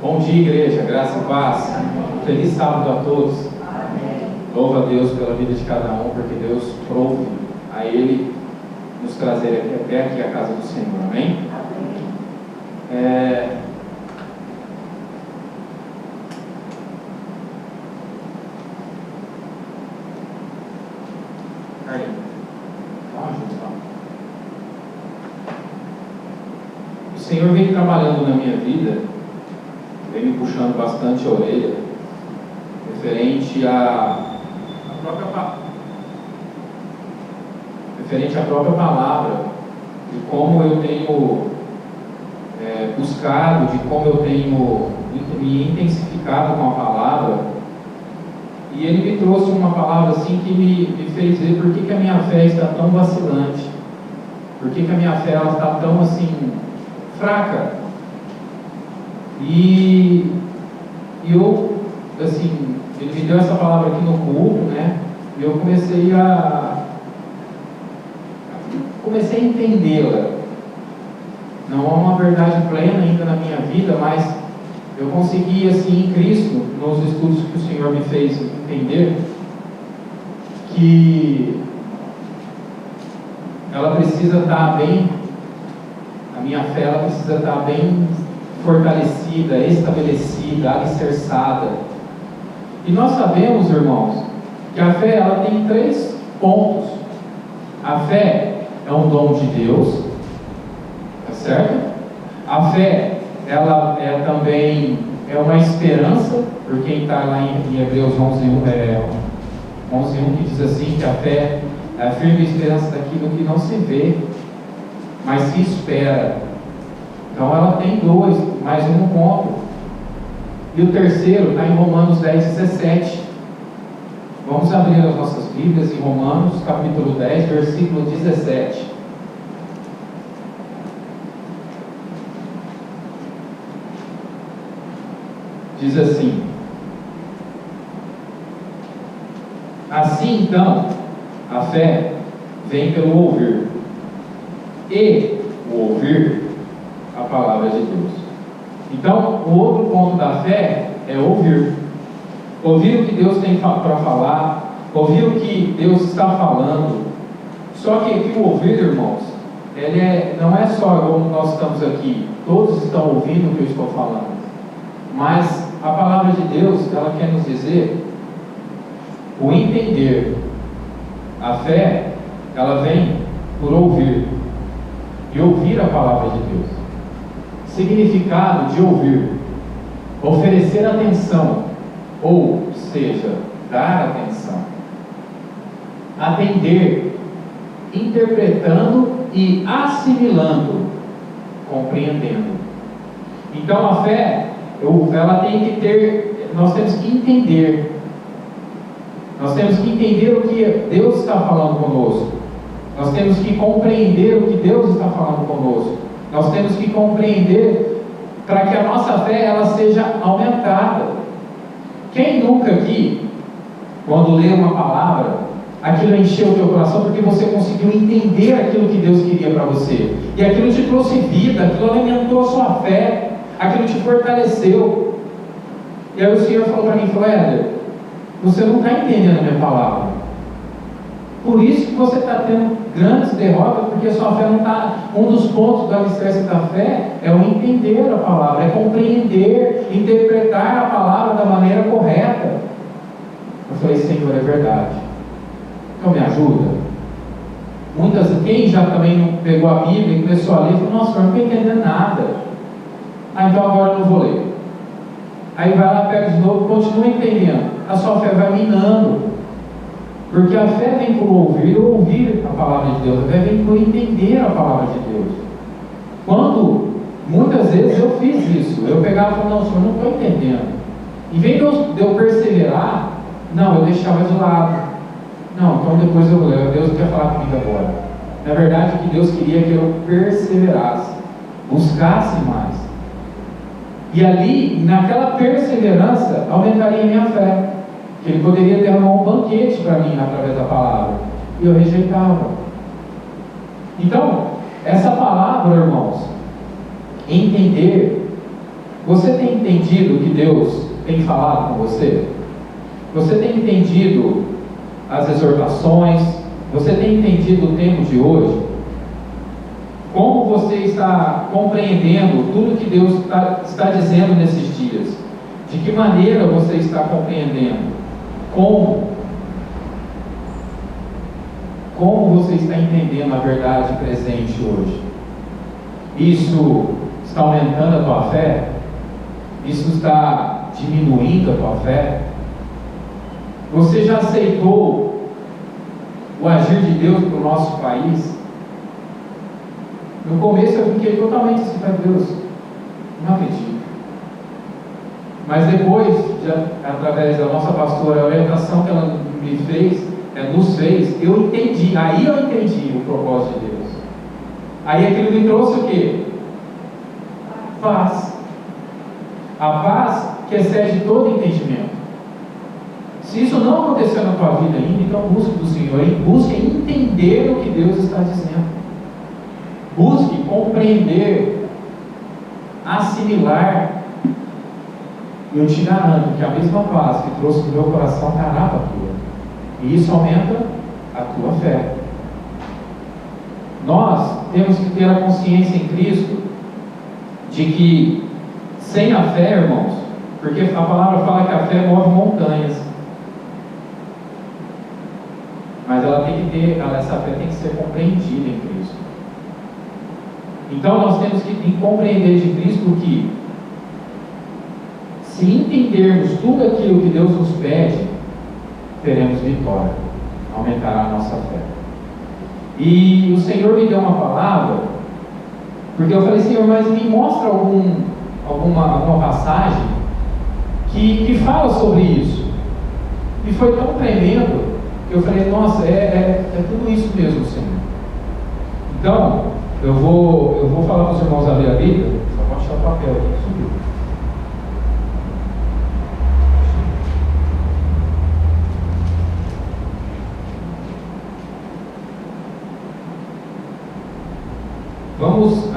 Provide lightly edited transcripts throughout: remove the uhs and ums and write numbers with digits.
Bom dia, igreja, graça e paz. Feliz sábado a todos. Louva a Deus pela vida de cada um, porque Deus prouve a Ele nos trazer aqui até aqui a casa do Senhor. Amém? O Senhor vem trabalhando na minha vida, vem me puxando bastante a orelha, referente à própria palavra, de como eu tenho buscado, de como eu tenho me intensificado com a palavra. E Ele me trouxe uma palavra assim que me fez ver por que a minha fé está tão vacilante, por que a minha fé ela está tão assim fraca. E eu, assim, Ele me deu essa palavra aqui no culto, né? E eu comecei a entendê-la. Não é uma verdade plena ainda na minha vida, mas eu consegui, assim, em Cristo, nos estudos que o Senhor me fez entender, que ela precisa estar bem, a minha fé ela precisa estar bem fortalecida, estabelecida, alicerçada. E nós sabemos, irmãos, que a fé ela tem 3 pontos. A fé é um dom de Deus, tá certo? A fé ela também é uma esperança, por quem está lá em Hebreus 11:1, que diz assim, que a fé é a firme esperança daquilo que não se vê, mas se espera. Então ela tem 2, mais um ponto. E o terceiro está em Romanos 10:17. Vamos abrir as nossas Bíblias em Romanos, capítulo 10, versículo 17. Diz assim: assim então, a fé vem pelo ouvir, e o ouvir a palavra de Deus. Então, o outro ponto da fé é ouvir. Ouvir o que Deus tem para falar, ouvir o que Deus está falando. Só que aqui o ouvir, irmãos, não é só como nós estamos aqui, todos estão ouvindo o que eu estou falando, mas a palavra de Deus, ela quer nos dizer o entender. A fé, ela vem por ouvir, e ouvir a palavra de Deus. Significado de ouvir: oferecer atenção, ou seja, dar atenção. Atender, interpretando e assimilando, compreendendo. Então a fé, ela tem que ter, nós temos que entender. Nós temos que entender o que Deus está falando conosco. Nós temos que compreender o que Deus está falando conosco. Nós temos que compreender para que a nossa fé ela seja aumentada. Quem nunca aqui, quando lê uma palavra, aquilo encheu o teu coração porque você conseguiu entender aquilo que Deus queria para você, e aquilo te trouxe vida, aquilo alimentou a sua fé, aquilo te fortaleceu. E aí o Senhor falou para mim, Éder, você não está entendendo a minha palavra. Por isso que você está tendo grandes derrotas, porque a sua fé não está. Um dos pontos do alicerce da fé é o entender a palavra, é compreender, interpretar a palavra da maneira correta. Eu falei, Senhor, é verdade. Então me ajuda. Quem já também não pegou a Bíblia e começou a ler, falou, nossa, eu não estou entendendo nada. Então agora eu não vou ler. Aí vai lá, pega de novo, continua entendendo. A sua fé vai minando. Porque a fé vem por ouvir a palavra de Deus. A fé vem por entender a palavra de Deus. Muitas vezes eu fiz isso. Eu pegava e falava, não, Senhor, não estou entendendo. Em vez de eu perseverar, não, eu deixava de lado. Não, então depois eu vou ler. Deus quer falar comigo agora. Na verdade, o que Deus queria é que eu perseverasse, buscasse mais. E ali, naquela perseverança, aumentaria a minha fé. Que Ele poderia derramar um banquete para mim através da palavra. E eu rejeitava. Então, essa palavra, irmãos, entender, Você tem entendido o que Deus tem falado com você? Você tem entendido as exortações? Você tem entendido o tempo de hoje? Como você está compreendendo tudo que Deus está dizendo nesses dias? De que maneira você está compreendendo? Como você está entendendo a verdade presente hoje? Isso está aumentando a tua fé? Isso está diminuindo a tua fé? Você já aceitou o agir de Deus para o nosso país? No começo eu fiquei totalmente assim, para Deus, não acredito. Mas depois, através da nossa pastora, a orientação que ela nos fez, eu entendi, aí eu entendi o propósito de Deus. Aí aquilo me trouxe o quê? Paz. A paz que excede todo entendimento. Se isso não aconteceu na tua vida ainda, então busque do Senhor, busque entender o que Deus está dizendo. Busque compreender, assimilar. E eu te garanto que a mesma paz que trouxe no meu coração estará para a tua. E isso aumenta a tua fé. Nós temos que ter a consciência em Cristo de que sem a fé, irmãos, porque a palavra fala que a fé move montanhas, mas essa fé tem que ser compreendida em Cristo. Então nós temos que compreender de Cristo que, se entendermos tudo aquilo que Deus nos pede, teremos vitória, aumentará a nossa fé. E o Senhor me deu uma palavra, porque eu falei, Senhor, mas me mostra alguma passagem que fala sobre isso. E foi tão tremendo que eu falei, nossa, é tudo isso mesmo, Senhor. Então, eu vou falar para os irmãos abrir a Bíblia. Só vou achar o papel aqui, subiu. Vamos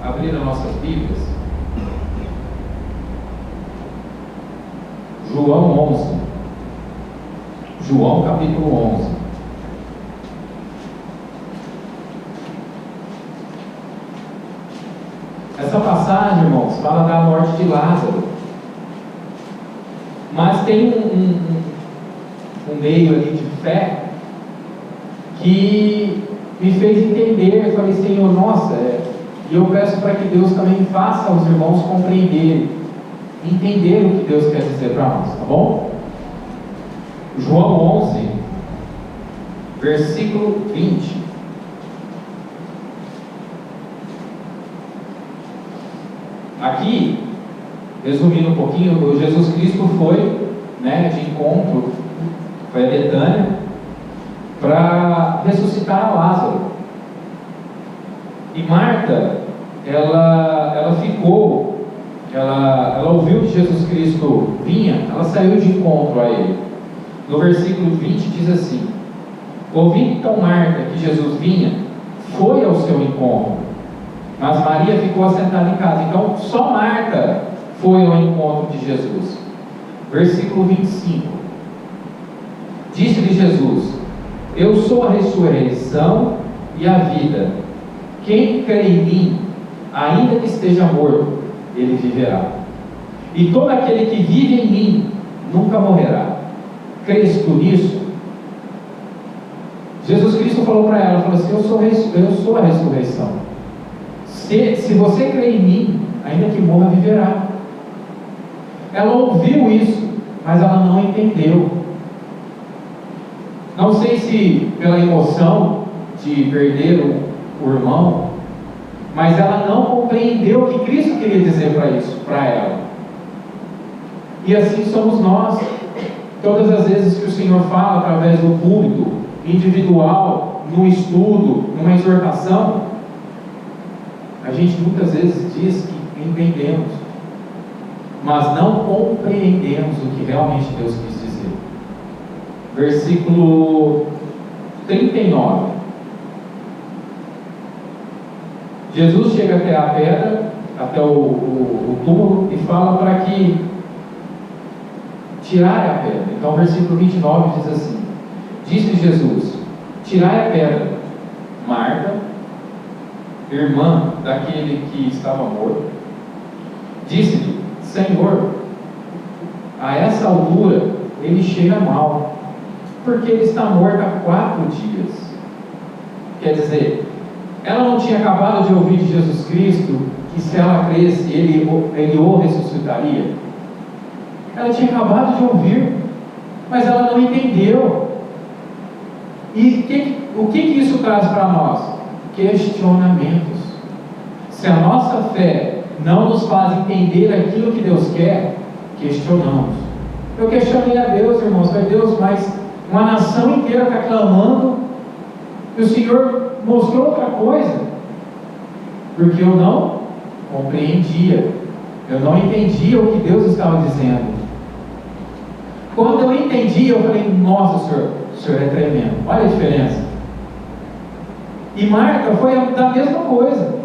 abrir as nossas Bíblias. João 11. João capítulo 11. Essa passagem, irmãos, fala da morte de Lázaro. Mas tem um meio ali de fé que me fez entender. Eu falei, Senhor, nossa, e eu peço para que Deus também faça os irmãos compreenderem, entender o que Deus quer dizer para nós, tá bom? João 11, versículo 20. Aqui, resumindo um pouquinho, Jesus Cristo foi, de encontro, foi a Betânia, para ressuscitar a Lázaro. E Marta, ela ouviu que Jesus Cristo vinha, ela saiu de encontro a ele. No versículo 20 diz assim: ouvindo então Marta que Jesus vinha, foi ao seu encontro, mas Maria ficou assentada em casa. Então só Marta foi ao encontro de Jesus. Versículo 25: disse-lhe Jesus: eu sou a ressurreição e a vida. Quem crê em mim, ainda que esteja morto, ele viverá. E todo aquele que vive em mim nunca morrerá. Crês tu nisso? Jesus Cristo falou para ela, falou assim: eu sou a ressurreição. Se você crê em mim, ainda que morra, viverá. Ela ouviu isso, mas ela não entendeu. Não sei se pela emoção de perder o irmão, mas ela não compreendeu o que Cristo queria dizer para ela. E assim somos nós. Todas as vezes que o Senhor fala através do púlpito, individual, no estudo, numa exortação, a gente muitas vezes diz que entendemos, mas não compreendemos o que realmente Deus quis dizer. Versículo 39. Jesus chega até a pedra até o túmulo e fala para que tirai a pedra. Então o versículo 29 diz assim: disse Jesus: tirai a pedra. Marta, irmã daquele que estava morto, disse-lhe: Senhor, a essa altura ele cheira mal, porque ele está morto há 4 dias. Quer dizer, ela não tinha acabado de ouvir de Jesus Cristo que se ela cresce, ele o ressuscitaria. Ela tinha acabado de ouvir, mas ela não entendeu. E o que isso traz para nós? Questionamentos. Se a nossa fé não nos faz entender aquilo que Deus quer, questionamos. Eu questionei a Deus, irmãos. Falei: Deus, mas uma nação inteira está clamando e o Senhor mostrou outra coisa, porque eu não compreendia, eu não entendia o que Deus estava dizendo. Quando eu entendi, eu falei: nossa, o Senhor é tremendo. Olha a diferença. E Marta foi da mesma coisa.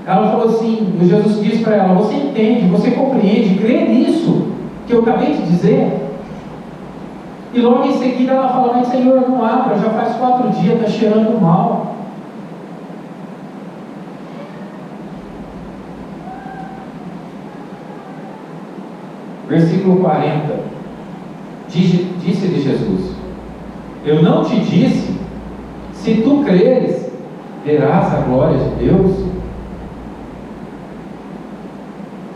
Ela falou assim, Jesus disse para ela: você entende, você compreende, crê nisso que eu acabei de dizer? E logo em seguida ela fala: mas Senhor, não abra, já faz 4 dias, está cheirando mal. Versículo 40. Disse-lhe Jesus: eu não te disse, se tu creres, verás a glória de Deus?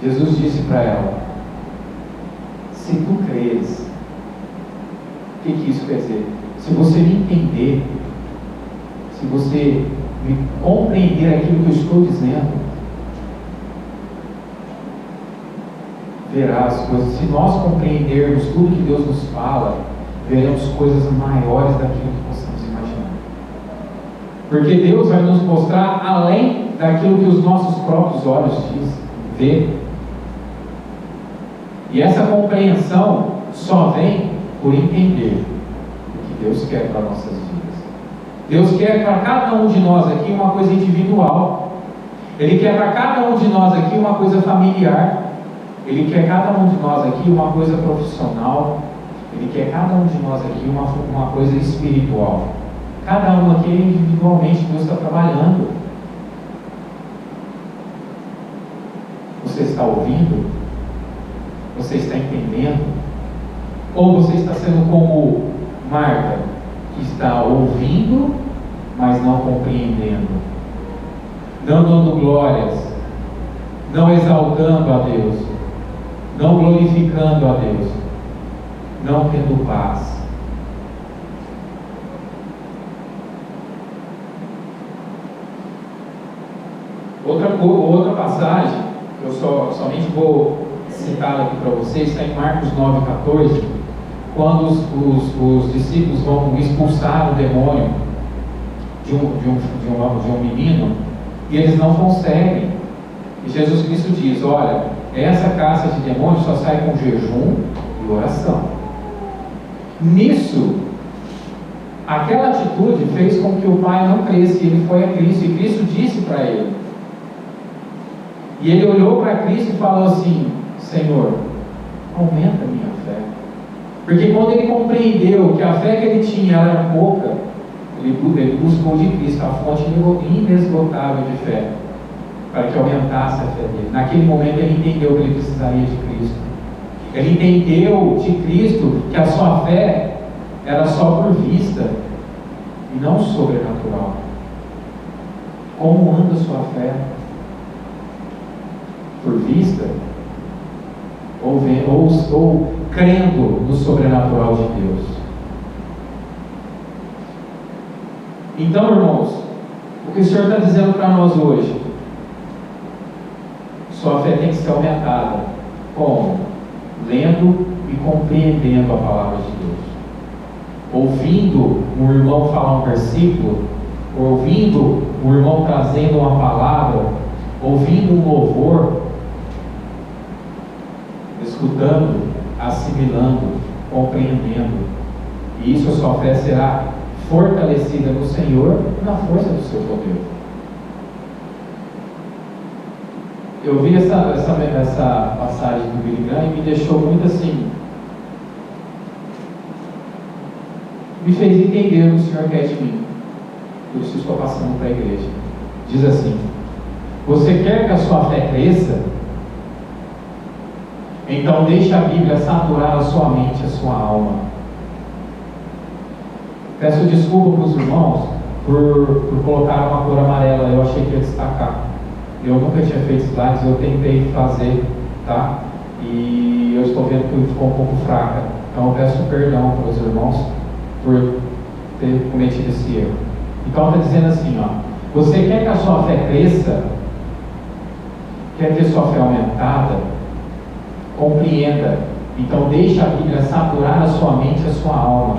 Jesus disse para ela: se tu creres. O que isso quer dizer? Se você me entender, se você me compreender aquilo que eu estou dizendo, verás as coisas. Se nós compreendermos tudo que Deus nos fala, veremos coisas maiores daquilo que possamos imaginar. Porque Deus vai nos mostrar além daquilo que os nossos próprios olhos vê. E essa compreensão só vem por entender o que Deus quer para nossas vidas. Deus quer para cada um de nós aqui uma coisa individual. Ele quer para cada um de nós aqui uma coisa familiar. Ele quer cada um de nós aqui uma coisa profissional. Ele quer cada um de nós aqui uma coisa espiritual. Cada um aqui individualmente Deus está trabalhando. Você está ouvindo? Você está entendendo? Ou você está sendo como Marta, que está ouvindo, mas não compreendendo, não dando glórias, não exaltando a Deus, não glorificando a Deus, não tendo paz? Outra passagem, eu somente vou citar aqui para vocês, está em Marcos 9,14, quando os discípulos vão expulsar o demônio de um menino, e eles não conseguem. E Jesus Cristo diz: olha, essa caça de demônios só sai com jejum e oração. Nisso, aquela atitude fez com que o pai não cresça, e ele foi a Cristo, e Cristo disse para ele. E ele olhou para Cristo e falou assim: Senhor, aumenta a minha fé. Porque quando ele compreendeu que a fé que ele tinha era pouca, ele buscou de Cristo a fonte inesgotável de fé, para que aumentasse a fé dele. Naquele momento ele entendeu que ele precisaria de Cristo. Ele entendeu de Cristo que a sua fé era só por vista e não sobrenatural. Como anda a sua fé? Por vista? Ou crendo no sobrenatural de Deus? Então, irmãos, o que o Senhor está dizendo para nós hoje? Sua fé tem que ser aumentada. Como? Lendo e compreendendo a palavra de Deus. Ouvindo um irmão falar um versículo, ouvindo um irmão trazendo uma palavra, ouvindo um louvor, escutando, assimilando, compreendendo. E isso, a sua fé será fortalecida no Senhor e na força do seu poder. eu vi essa passagem do Billy Graham e me deixou muito assim, me fez entender o que o Senhor quer de mim. Eu estou passando para a igreja. Diz assim: você quer que a sua fé cresça? Então deixe a Bíblia saturar a sua mente, a sua alma. Peço desculpa para os irmãos por colocar uma cor amarela. Eu achei que ia destacar. Eu nunca tinha feito slides, eu tentei fazer, tá? E eu estou vendo que ficou um pouco fraca. Então eu peço perdão para os irmãos por ter cometido esse erro. Então está dizendo assim, ó: você quer que a sua fé cresça? Quer ter sua fé aumentada? Compreenda. Então deixa a Bíblia saturar a sua mente e a sua alma.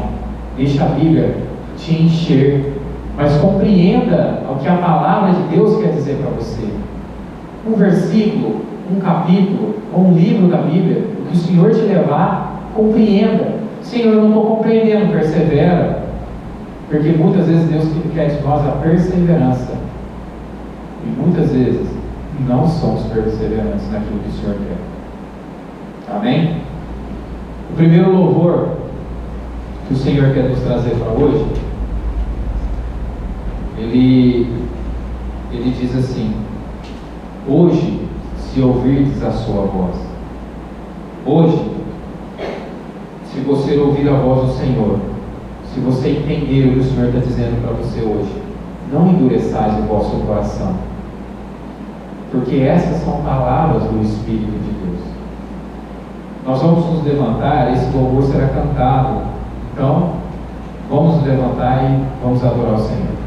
Deixa a Bíblia te encher. Mas compreenda o que a palavra de Deus quer dizer para você. Um versículo, um capítulo, ou um livro da Bíblia, o que o Senhor te levar, compreenda. Senhor, eu não estou compreendendo, persevera. Porque muitas vezes Deus quer de nós a perseverança. E muitas vezes não somos perseverantes naquilo que o Senhor quer. Amém? O primeiro louvor que o Senhor quer nos trazer para hoje, ele diz assim: hoje, se ouvirdes a sua voz. Hoje, se você ouvir a voz do Senhor, se você entender o que o Senhor está dizendo para você hoje, não endureçais o vosso coração, porque essas são palavras do Espírito de Deus. Nós vamos nos levantar, esse louvor será cantado. Então, vamos nos levantar e vamos adorar o Senhor.